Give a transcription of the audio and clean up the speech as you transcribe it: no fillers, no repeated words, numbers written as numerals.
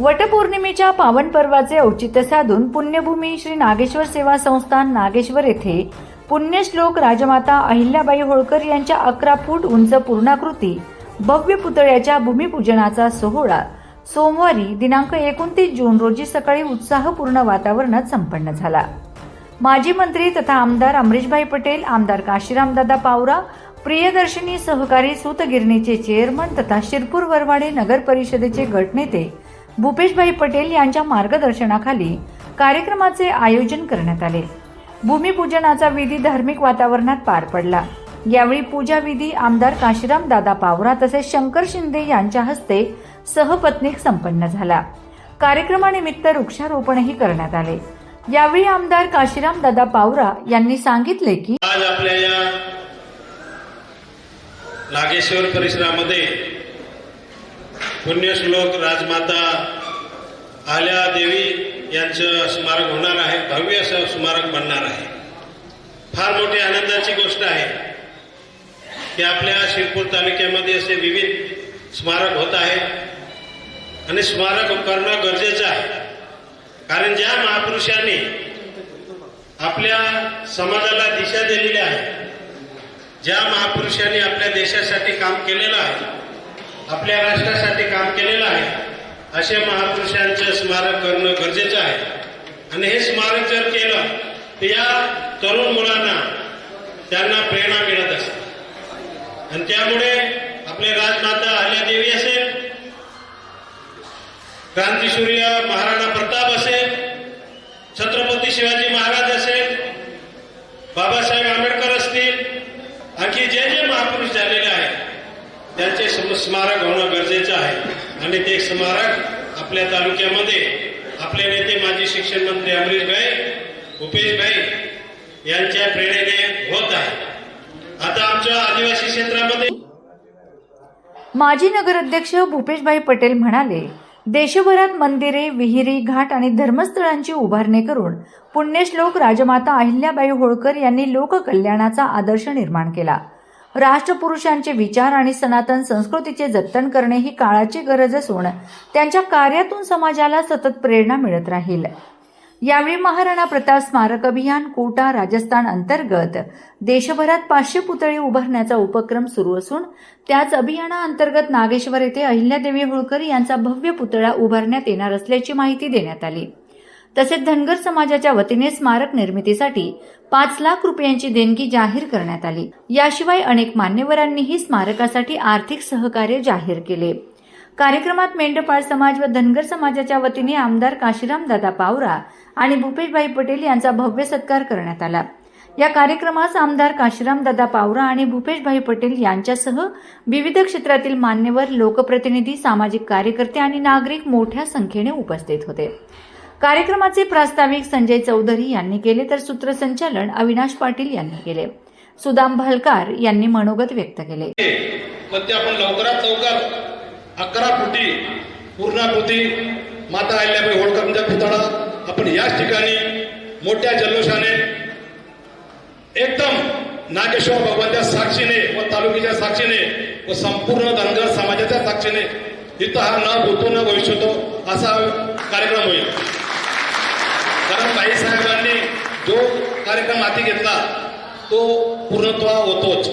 वटपौर्णिमेच्या पावन पर्वाचे औचित्य साधून पुण्यभूमी श्री नागेश्वर सेवा संस्थान नागेश्वर येथे पुण्यश्लोक राजमाता अहिल्याबाई होळकर यांच्या 11 फूट उंच पूर्णाकृती भव्य पुतळ्याच्या भूमिपूजनाचा सोहळा सोमवारी दिनांक 29 जून रोजी सकाळी उत्साहपूर्ण वातावरणात संपन्न झाला। माजी मंत्री तथा आमदार अमरीशभाई पटेल, आमदार काशीरामदादा पावरा, प्रियदर्शनी सहकारी सूतगिरणीचे चेअरमन तथा शिरपूर वरवाडे नगर परिषदेचे गटनेते भूपेशभाई पटेल यांच्या मार्गदर्शनाखाली कार्यक्रमाचे आयोजन करण्यात आले। भूमिपूजनाचा विधी धार्मिक वातावरणात पार पडला। यावेळी पूजा विधी आमदार काशीरामदादा पावरा तसेच शंकर शिंदे यांच्या हस्ते सहपत्नीक संपन्न झाला। कार्यक्रमानिमित्त वृक्षारोपणही करण्यात आले। यावेळी आमदार काशीरामदादा पावरा यांनी सांगितले की आज आपल्या या नागेश्वर परिसरामध्ये पुण्यश्लोक राजमाता अहिल्यादेवी यांचं स्मारक होणार आहे। भव्य असं स्मारक बनणार आहे। फार मोठी आनंदाची गोष्ट आहे की आपल्या शिरपूर तालुक्यामध्ये असे विविध स्मारक होत आहेत आणि स्मारक करणं गरजेचं आहे, कारण ज्या महापुरुषांनी आपल्या समाजाला दिशा दिलेली आहे, ज्या महापुरुषांनी आपल्या देशासाठी काम केलेलं आहे, आपल्या राष्ट्रासाठी काम केलेलं आहे, अशा महापुरुषांचं स्मारक करणं गरजेचं आहे। आणि हे स्मारक जर केलं तर या तरुण मुलांना त्यांना प्रेरणा मिळत असते आणि त्यामुळे आपले राजमाता अहिल्यादेवी असेल, क्रांतीसूर्य महाराणा प्रताप असेल, छत्रपती शिवाजी महाराज असेल, बाबासाहेब आंबेडकर असतील, आणखी जे जे महापुरुष झालेले आहेत त्यांचे स्मारक होणं गरजेचं आहे। आणि ते स्मारक आपल्या तालुक्यामध्ये आपले नेते माजी शिक्षण मंत्री अमरीशभाई, भूपेशभाई यांच्या प्रेरणेने होत आहे। आता आमच्या आदिवासी क्षेत्रामध्ये माजी नगराध्यक्ष भूपेशभाई पटेल म्हणाले, देशभरात मंदिरे, विहिरी, घाट आणि धर्मस्थळांची उभारणी करून पुण्यश्लोक राजमाता अहिल्याबाई होळकर यांनी लोककल्याणाचा आदर्श निर्माण केला। राष्ट्रपुरुषांचे विचार आणि सनातन संस्कृतीचे जतन करणे ही काळाची गरज असून त्यांच्या कार्यातून समाजाला सतत प्रेरणा मिळत राहील। यावेळी महाराणा प्रताप स्मारक अभियान कोटा राजस्थान अंतर्गत देशभरात 500 पुतळे उभारण्याचा उपक्रम सुरू असून त्याच अभियानाअंतर्गत नागेश्वर येथे अहिल्यादेवी होळकर यांचा भव्य पुतळा उभारण्यात येणार असल्याची माहिती देण्यात आली। तसेच धनगर समाजाच्या वतीने स्मारक निर्मितीसाठी 5 लाख रुपयांची देणगी जाहीर करण्यात आली। याशिवाय अनेक मान्यवरांनीही स्मारकासाठी आर्थिक सहकार्य जाहीर केले। कार्यक्रमात मेंढपाळ समाज व धनगर समाजाच्या वतीने आमदार काशीरामदादा पावरा आणि भूपेशभाई पटेल यांचा भव्य सत्कार करण्यात आला। या कार्यक्रमास आमदार काशीरामदादा पावरा आणि भूपेशभाई पटेल यांच्यासह विविध क्षेत्रातील मान्यवर, लोकप्रतिनिधी, सामाजिक कार्यकर्ते आणि नागरिक मोठ्या संख्येने उपस्थित होते। कार्यक्रमाचे प्रास्ताविक संजय चौधरी यांनी केले तर सूत्रसंचालन अविनाश पाटील यांनी केले। सुदाम भालकार यांनी मनोगत व्यक्त केले। पण ते आपण लवकरात लवकर 11 फुटी पूर्णाकृती माता अहिल्याबाई होळकरांचा पुतळा आपण याच ठिकाणी मोठ्या जल्लोषाने एकदम नागेश्वर भगवानच्या साक्षीने व तालुक्याच्या साक्षीने व संपूर्ण धनगर समाजाच्या साक्षीने इथं हा न भूतो न भविष्यतो असा कार्यक्रम होईल। कारण बाईसाहेबांनी जो कार्यक्रम हाती घेतला तो पूर्णत्व होतोच।